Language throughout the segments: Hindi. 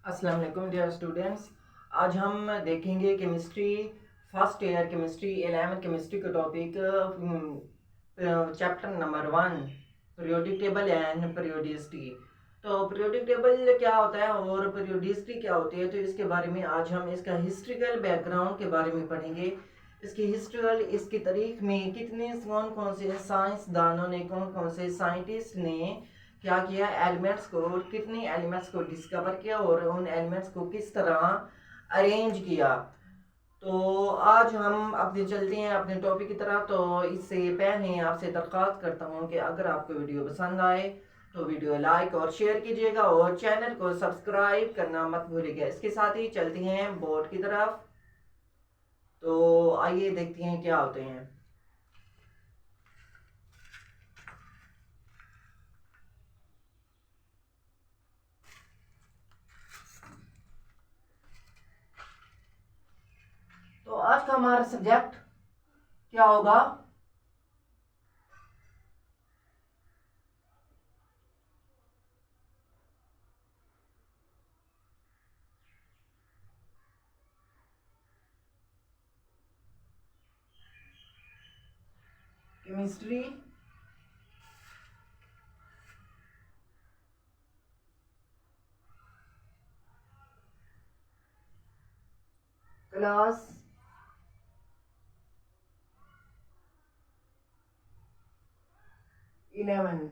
अस्सलाम वालेकुम डियर स्टूडेंट्स। आज हम देखेंगे chemistry first year chemistry 11th chemistry का topic chapter number 1 periodic table and periodicity. तो पीरियोडिक टेबल क्या होता है और पीरियोडिसिटी क्या होती है, तो इसके बारे में आज हम इसका हिस्ट्रिकल बैकग्राउंड के बारे में पढ़ेंगे। इसकी हिस्ट्रिकल इसकी तारीख में कितने कौन कौन से साइंसदानों ने, कौन कौन से साइंटिस्ट ने क्या किया, एलिमेंट्स को, कितने एलिमेंट्स को डिस्कवर किया और उन एलिमेंट्स को किस तरह अरेंज किया। तो आज हम अपने चलते हैं अपने टॉपिक की तरफ। तो इससे पहले आपसे दरख्वास्त करता हूँ कि अगर आपको वीडियो पसंद आए तो वीडियो लाइक और शेयर कीजिएगा और चैनल को सब्सक्राइब करना मत भूलिएगा। इसके साथ ही चलते हैं बोर्ड की तरफ। तो आइए देखते हैं क्या होते हैं। तो आज का हमारा सब्जेक्ट क्या होगा? Chemistry class 11th।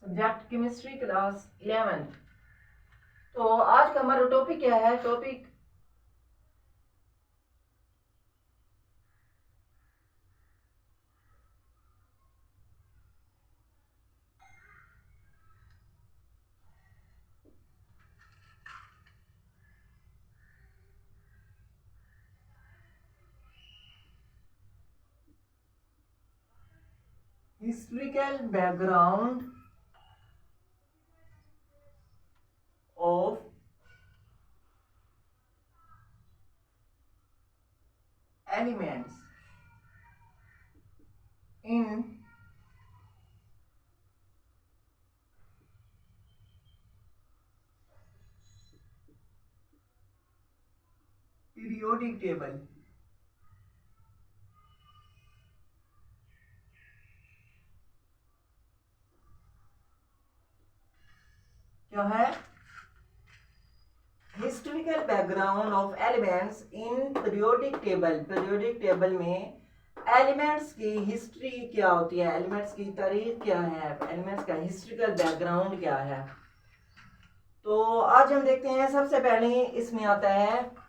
Subject chemistry class 11th। तो आज का हमारा टॉपिक क्या है? Topic historical background of elements in periodic table. क्या है? Historical background of elements in periodic table. Periodic table में एलिमेंट्स की हिस्ट्री क्या होती है, एलिमेंट्स की तारीख क्या है, एलिमेंट्स का हिस्टोरिकल बैकग्राउंड क्या है। तो आज हम देखते हैं। सबसे पहले इसमें आता है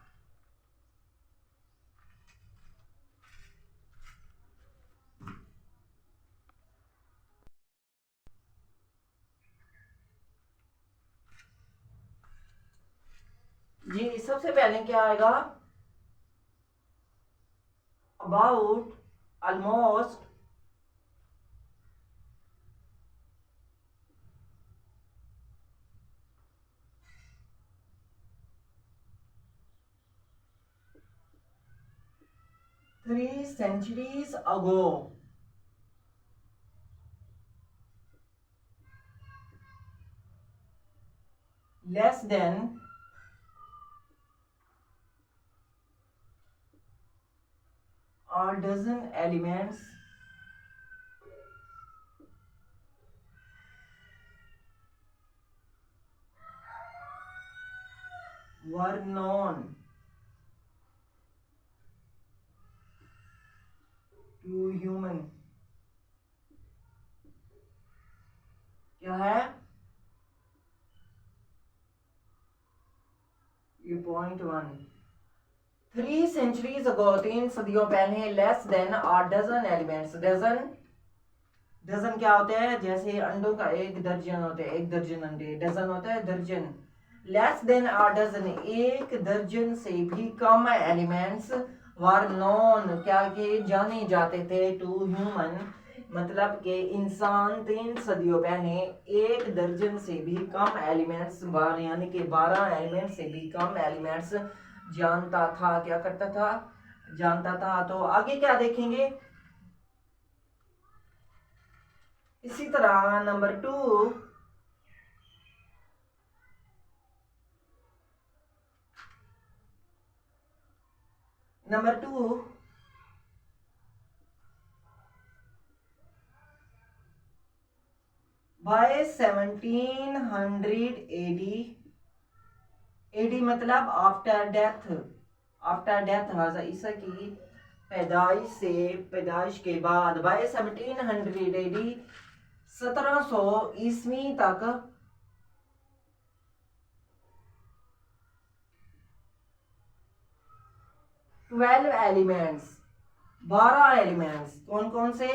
जी, सबसे पहले क्या आएगा? About almost 3 centuries ago, less than a dozen elements were known to human। क्या है ये? पॉइंट 1। 3 centuries ago, 3 सदियों पहले, लेस देन आ डजन एलिमेंट्स। डजन, डजन क्या होते हैं? जैसे अंडों का एक दर्जन होते हैं, एक दर्जन अंडे, डजन होता है दर्जन। लेस देन आ डजन, एक दर्जन से भी कम एलिमेंट्स वर नॉन, क्या के जाने जाते थे, टू ह्यूमन, मतलब कि इंसान 3 सदियों पहले एक दर्जन से भी कम एलिमेंट्स, यानी कि 12 एलिमेंट्स से भी कम एलिमेंट्स जानता था। क्या करता था? जानता था। तो आगे क्या देखेंगे? इसी तरह नंबर 2 बाय 1700 एडी। एडी मतलब आफ्टर डेथ हज़रत ईसा की पैदाइश के बाद बाय 1700 एडी 1700 ईस्वी तक 12 एलिमेंट्स 12 एलिमेंट्स कौन कौन से?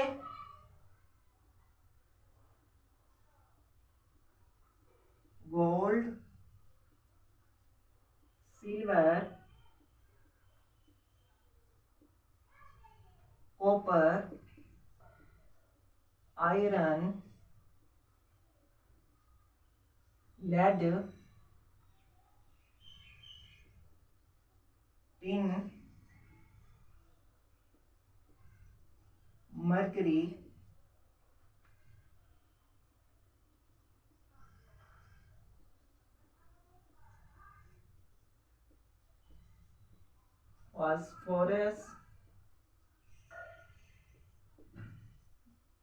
Gold, silver, copper, iron, lead, tin, mercury, phosphorus,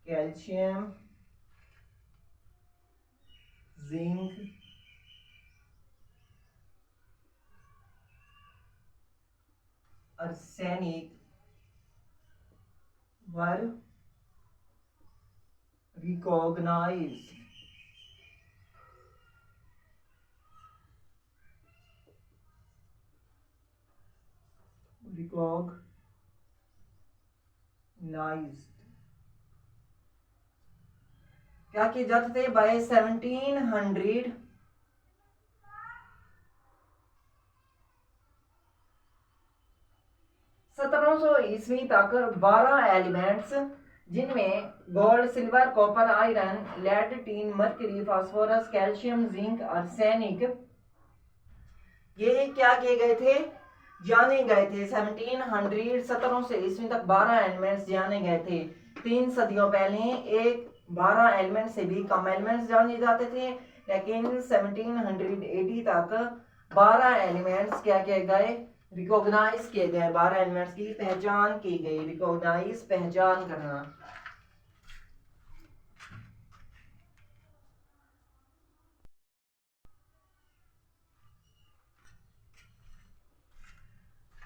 calcium, zinc, arsenic were recognised. क्या किए जाते थे बाय 1700 1700 ईस्वी तक 12 एलिमेंट्स जिनमें gold, silver, copper, iron, lead, tin, mercury, phosphorus, calcium, zinc, arsenic ये क्या किए गए थे? जाने गए थे। 1700 ईस्वी तक 12 एलिमेंट्स जाने गए थे। 3 सदियों पहले एक 12 एलिमेंट से भी कम एलिमेंट्स जाने जाते थे, लेकिन 1780 तक 12 एलिमेंट्स क्या किए गए? रिकॉग्नाइज किए गए। 12 एलिमेंट्स की पहचान की गई। रिकॉग्नाइज पहचान करना।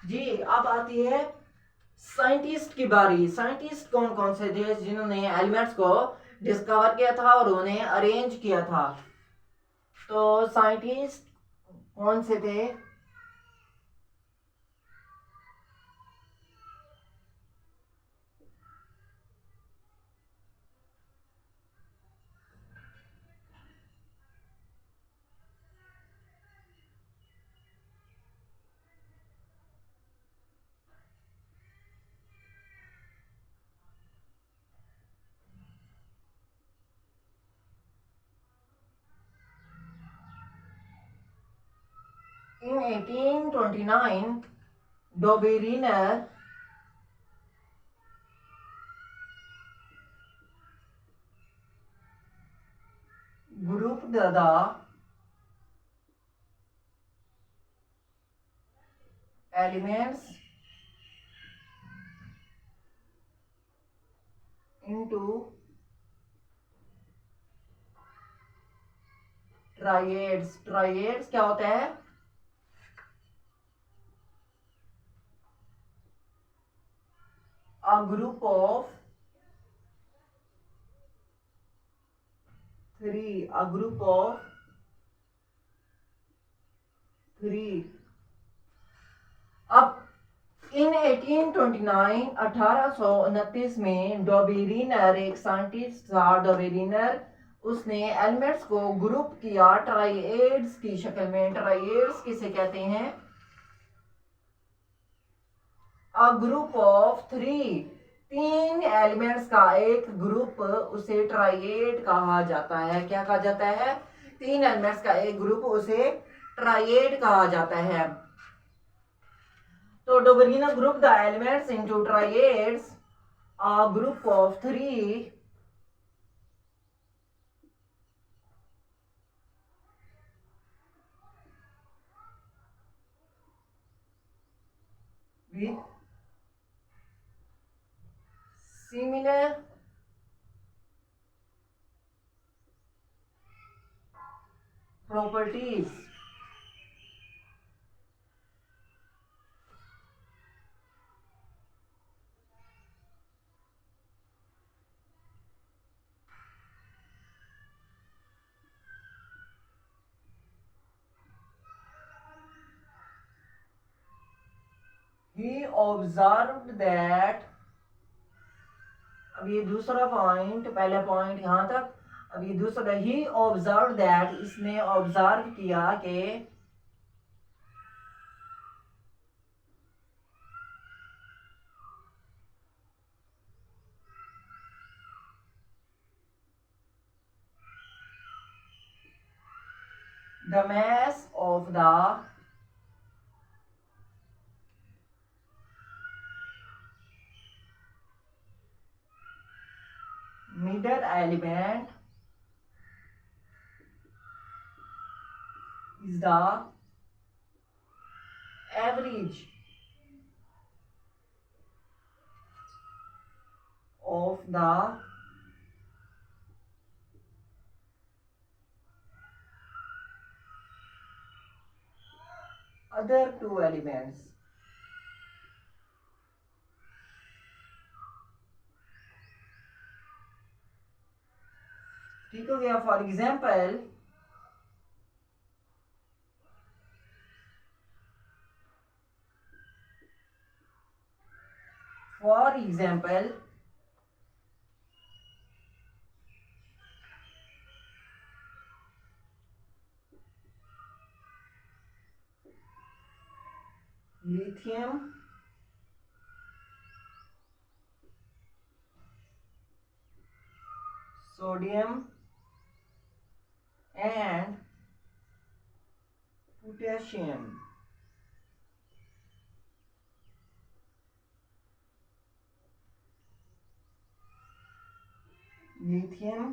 जी अब आती है साइंटिस्ट की बारी। साइंटिस्ट कौन कौन से थे जिन्होंने एलिमेंट्स को डिस्कवर किया था और उन्हें अरेंज किया था? तो साइंटिस्ट कौन से थे? In 1829, Dobereiner grouped the elements into triads। triads क्या होता है? A group of three। a group of three। अब इन 1829 1829 में डोबेरिनर एक साइंटिस्ट था। डोबेरिनर उसने एलिमेंट्स को ग्रुप किया ट्राइएड्स की शक्ल में। ट्राइएड्स किसे कहते हैं? A group of 3। 3 एलिमेंट्स का एक ग्रुप उसे ट्राइएड कहा जाता है। क्या कहा जाता है? 3 एलिमेंट्स का एक ग्रुप उसे ट्राइएड कहा जाता है। तो Dobereiner group the elements into triads. A group of 3 with similar properties. He observed that, अब ये दूसरा पॉइंट, पहला पॉइंट यहाँ तक, अब ये दूसरा, ही ऑब्जर्व दैट, इसने ऑब्जर्व किया कि the mass of the middle element is the average of the other two elements. ठीक हो गया. For example, lithium, sodium and potassium. Lithium,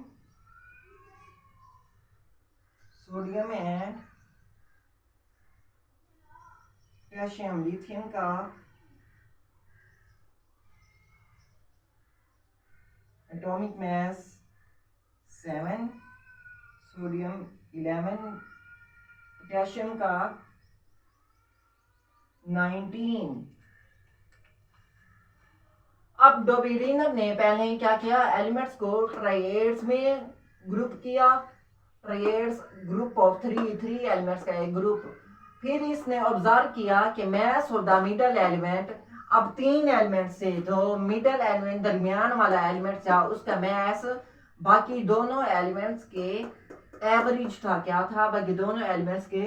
sodium and potassium. Lithium का एटॉमिक मास 7, सोडियम 11, पोटेशियम का 19. अब डोबिलिनर ने पहले क्या किया, एलिमेंट्स को ट्राइएड्स में ग्रुप किया. ट्राइएड्स ग्रुप ऑफ थ्री एलिमेंट्स का एक ग्रुप. फिर इसने ऑब्जर्व किया कि mass of the middle element, अब 3 एलिमेंट से जो मिडल एलिमेंट दरमियान वाला एलिमेंट था उसका मैस बाकी दोनों एलिमेंट्स के एवरेज था. क्या था? बाकी दोनों एलिमेंट्स के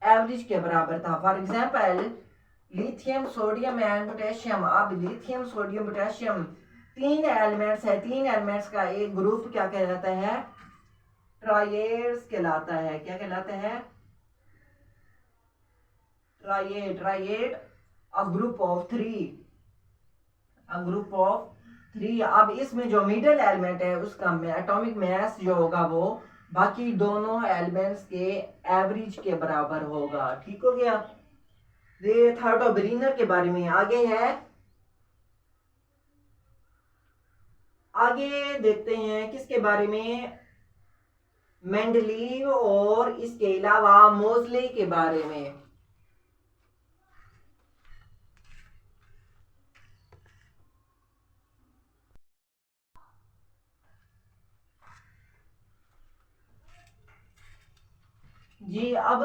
एवरेज के बराबर था. For example, lithium, sodium and potassium. अब लिथियम, सोडियम, पोटेशियम 3 एलिमेंट्स है. 3 एलिमेंट्स का एक ग्रुप क्या कहलाता है? ट्राइएड्स कहलाता है. क्या कहलाता है? ट्राइएड. A group of 3. अब इसमें जो मिडल एलिमेंट है उसका एटॉमिक मास जो होगा वो बाकी दोनों एलिमेंट्स के एवरेज के बराबर होगा. ठीक हो गया. ये था डोबिलिनर के बारे में. आगे है, आगे देखते हैं किसके बारे में, मेंडलीव और इसके अलावा मोजले के बारे में. जी, अब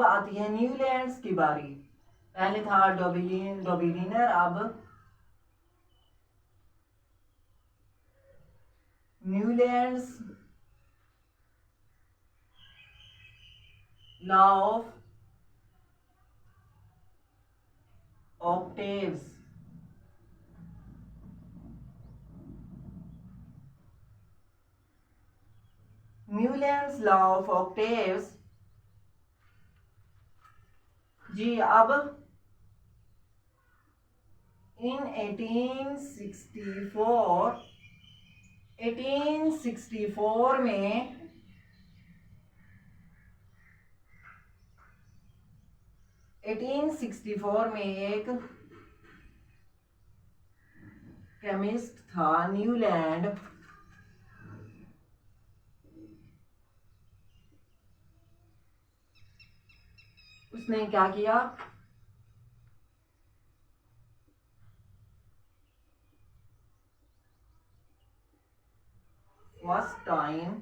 आती है न्यूलैंड्स की बारी. पहले था डोबिलिनर, अब Newlands law of octaves. Newlands law of octaves. जी, अब इन 1864 में 1864 में एक केमिस्ट था न्यूलैंड, उसने क्या किया, first time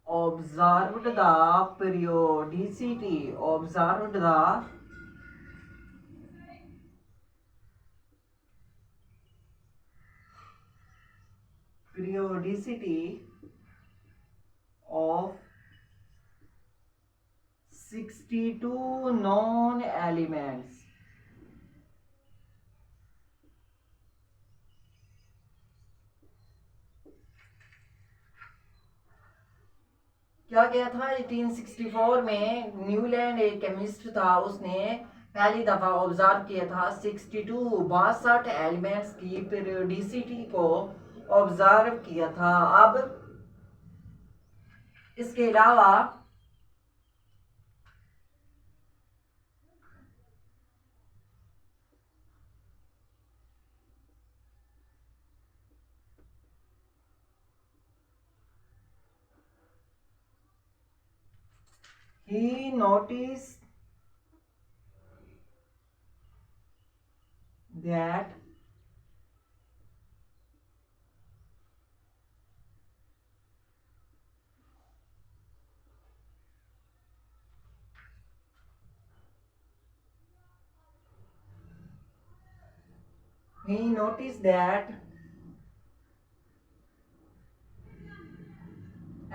observed the periodicity observed the periodicity of 62 known elements. क्या किया था 1864 में, न्यूलैंड एक केमिस्ट था, उसने पहली दफा ऑब्जर्व किया था 62 एलिमेंट्स की पीरियोडिसिटी को ऑब्जर्व किया था। अब इसके अलावा he noticed that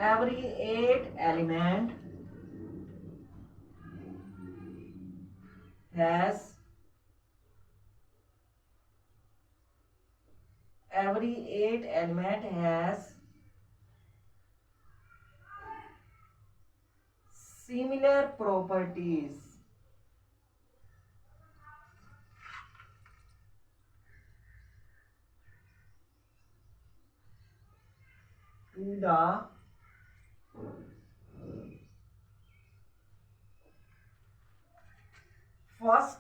every eight element has similar properties to the first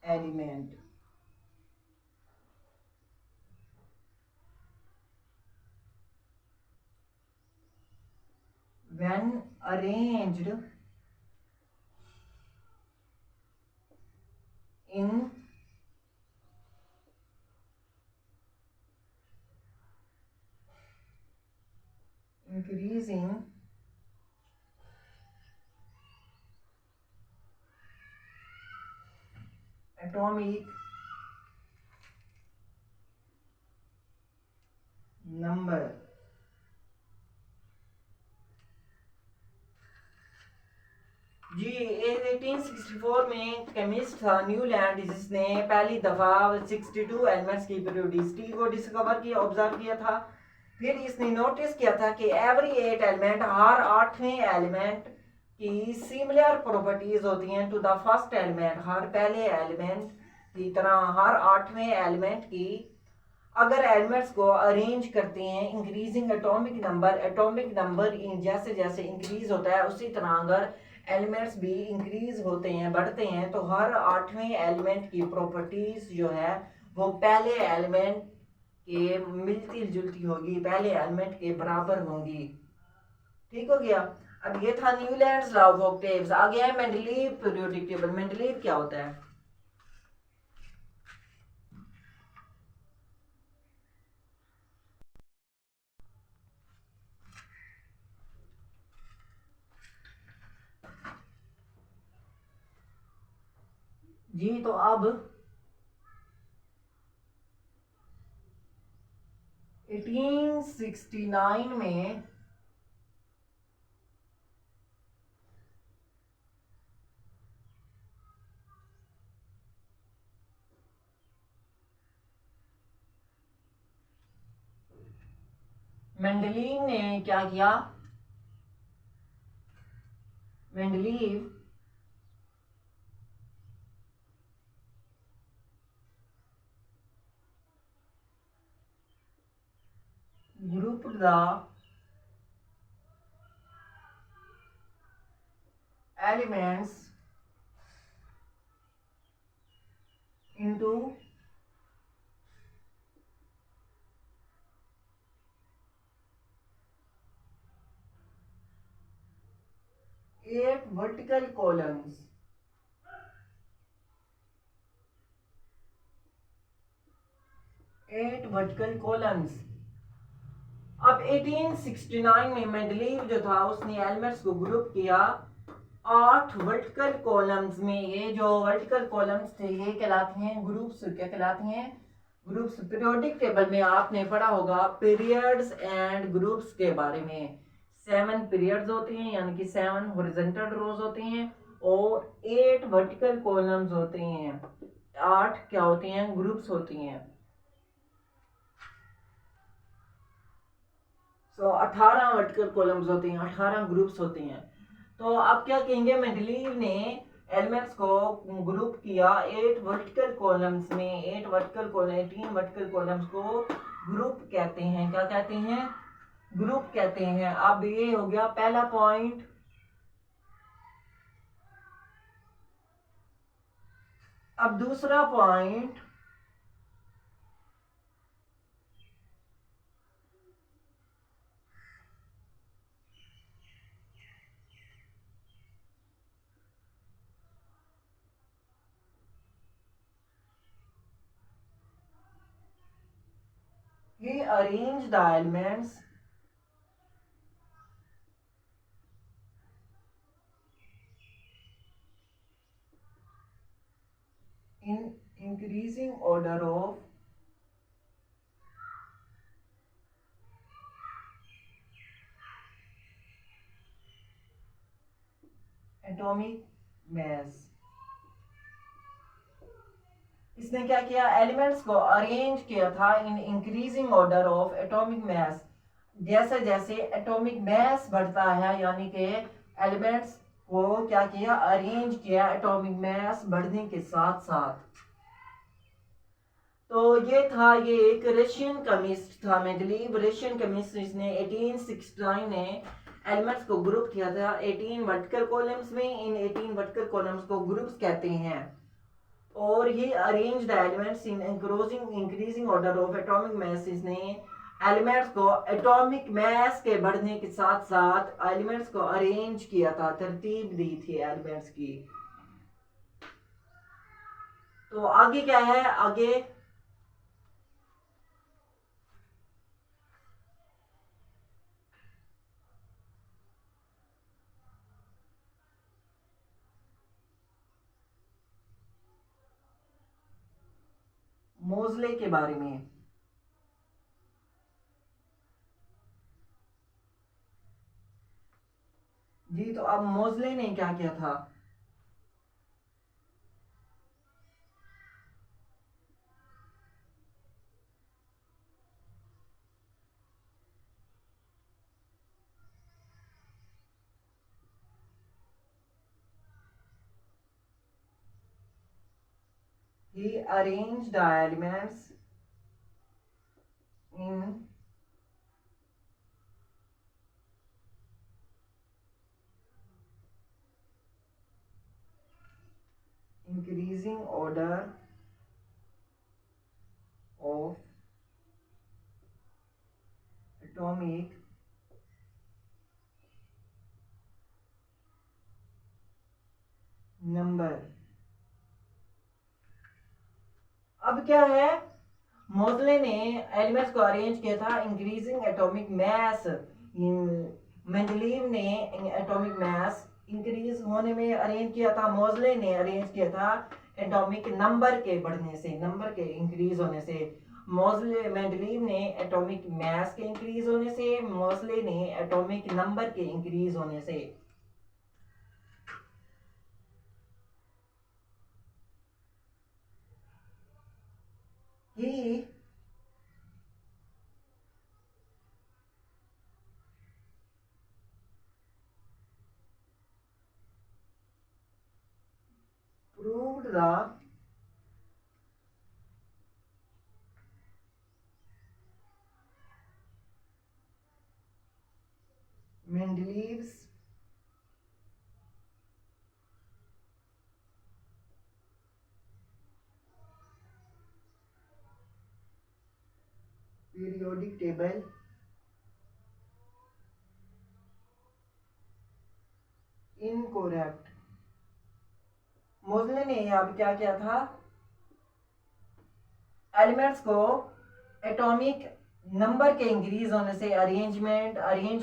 element. When arranged in increasing atomic number, जी 1864 में केमिस्ट था न्यूलैंड, जिसने पहली दफा 62 एलिमेंट्स की पीरियोडिसिटी को डिस्कवर किया, ऑब्जर्व किया था। फिर इसने नोटिस किया था कि एवरी एट एलिमेंट, हर आठवें एलिमेंट की सिमिलर प्रॉपर्टीज होती हैं टू द फर्स्ट एलिमेंट, हर पहले एलिमेंट की तरह हर आठवें एलिमेंट की। अगर एलिमेंट्स को अरेंज करते हैं इंक्रीजिंग एटॉमिक नंबर जैसे जैसे इंक्रीज होता है, उसी तरह अगर एलिमेंट्स भी इंक्रीज होते हैं, बढ़ते हैं, तो हर आठवें एलिमेंट की प्रॉपर्टीज जो है वो पहले एलिमेंट के मिलती जुलती होगी, पहले एलिमेंट के बराबर होंगी। ठीक हो गया। अब ये था न्यूलैंड्स लॉ ऑफ ऑक्टेव्स। आगे है मेंडलीव पीरियोडिक टेबल। मेंडलीव क्या होता है? जी तो अब 1869 में मेंडलीव ने क्या किया? Mendeleev grouped the elements into eight vertical columns. Eight vertical columns. अब 1869 में मेंडलीव जो था उसने एलिमेंट्स को ग्रुप किया 8 वर्टिकल कॉलम्स में। ये जो वर्टिकल कॉलम्स थे ये कहलाते हैं ग्रुप्स। क्या कहलाते हैं? ग्रुप्स। पीरियोडिक टेबल में आपने पढ़ा होगा पीरियड्स एंड ग्रुप्स के बारे में। 7 पीरियड्स होते हैं यानी कि 7 हॉरिजॉन्टल रोज होते हैं और 8 वर्टिकल कॉलम्स होते हैं। 8 क्या होती हैं? ग्रुप्स होती हैं। 18 वर्टिकल कॉलम्स होते हैं, 18 ग्रुप्स होते हैं। तो आप क्या कहेंगे? मेंडलीव ने एलिमेंट्स को ग्रुप किया 8 वर्टिकल कॉलम्स में। 8 वर्टिकल कॉलम 18 वर्टिकल कॉलम्स को ग्रुप कहते हैं। क्या कहते हैं? ग्रुप कहते हैं। अब ये हो गया पहला पॉइंट। अब दूसरा point, he arranged the elements in increasing order of atomic mass। इसने क्या किया? एलिमेंट्स को अरेंज किया था इन इंक्रीजिंग ऑर्डर ऑफ एटॉमिक मास। जैसे जैसे एटॉमिक मास बढ़ता है यानी कि एलिमेंट्स को क्या किया? अरेंज किया एटॉमिक मास बढ़ने के साथ साथ। तो ये एक रशियन केमिस्ट था मेंडलीव। रशियन केमिस्ट इसने 1869 में एलिमेंट्स को ग्रुप किया था 18 वर्टिकल कॉलम्स में। इन 18 वर्टिकल कॉलम्स को ग्रुप्स कहते हैं। और he arrange the elements in increasing order of atomic mass. इसने एलिमेंट्स को एटॉमिक मास के बढ़ने के साथ साथ एलिमेंट्स को अरेंज किया था, तरतीब दी थी एलिमेंट्स की। तो आगे क्या है? आगे मोजले के बारे में। जी, तो अब मोजले ने क्या किया था? He arranged the elements in increasing order of atomic number। अब क्या है? मोजले ने एलिमेंट्स को अरेंज किया था इंक्रीजिंग एटॉमिक मास। मेंडलीव ने एटॉमिक मास इंक्रीज होने में अरेंज किया था। मोजले ने अरेंज किया था एटॉमिक नंबर के बढ़ने से, नंबर के इंक्रीज होने से। मोजले मेंडलीव ने एटॉमिक मास के इंक्रीज होने से, मोजले ने एटॉमिक नंबर के इंक्रीज होने से। He proved the Mendeleev's periodic table incorrect. Moseley ने यहाँ पे क्या किया था, एलिमेंट्स को एटॉमिक नंबर के इंक्रीज होने से अरेंज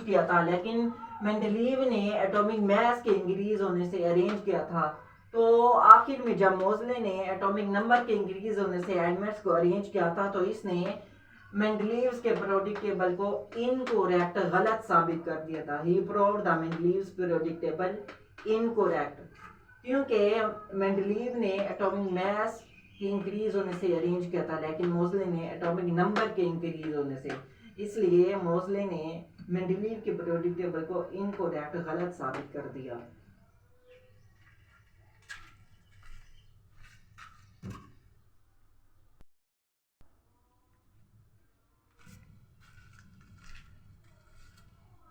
किया था, लेकिन मेंडलीव ने एटॉमिक मास के इंक्रीज होने से अरेंज किया था। तो आखिर में जब मोज़ले ने एटॉमिक नंबर के इंक्रीज होने से एलिमेंट्स को अरेंज किया था, तो इसने मेंडलीव्स के पीरियोडिक टेबल को इनकोरेक्ट, गलत साबित कर दिया था। He proved the Mendeleev's periodic table incorrect, क्योंकि मेंडलीव ने एटॉमिक मास के इंक्रीज होने से अरेंज किया था, लेकिन मोज़ले ने एटॉमिक नंबर के इंक्रीज होने से, इसलिए मोज़ले ने मेंडलीव के पीरियोडिक टेबल को इनकोरेक्ट, गलत साबित कर दिया।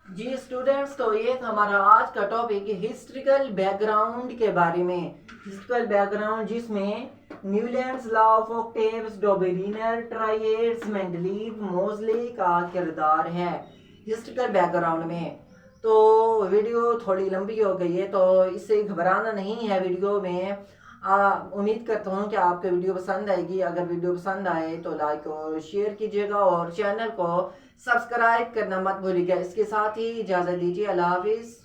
जी स्टूडेंट्स, तो ये था हमारा आज का टॉपिक हिस्ट्रिकल बैकग्राउंड के बारे में। हिस्ट्रिकल बैकग्राउंड जिसमें न्यूलैंड्स लॉ ऑफ ऑक्टेव्स, डॉ बेरेनर, ट्रायड्स, मेंडलीव, मोज़ले का किरदार है हिस्ट्रिकल बैकग्राउंड में। तो वीडियो थोड़ी लंबी हो गई है, तो इससे घबराना नहीं है। वीडियो में उम्मीद करता हूँ कि आपको वीडियो पसंद आएगी। अगर वीडियो पसंद आए तो लाइक और शेयर कीजिएगा और चैनल को सब्सक्राइब करना मत भूलिएगा। इसके साथ ही इजाज़त दीजिए। अल्लाह हाफिज़।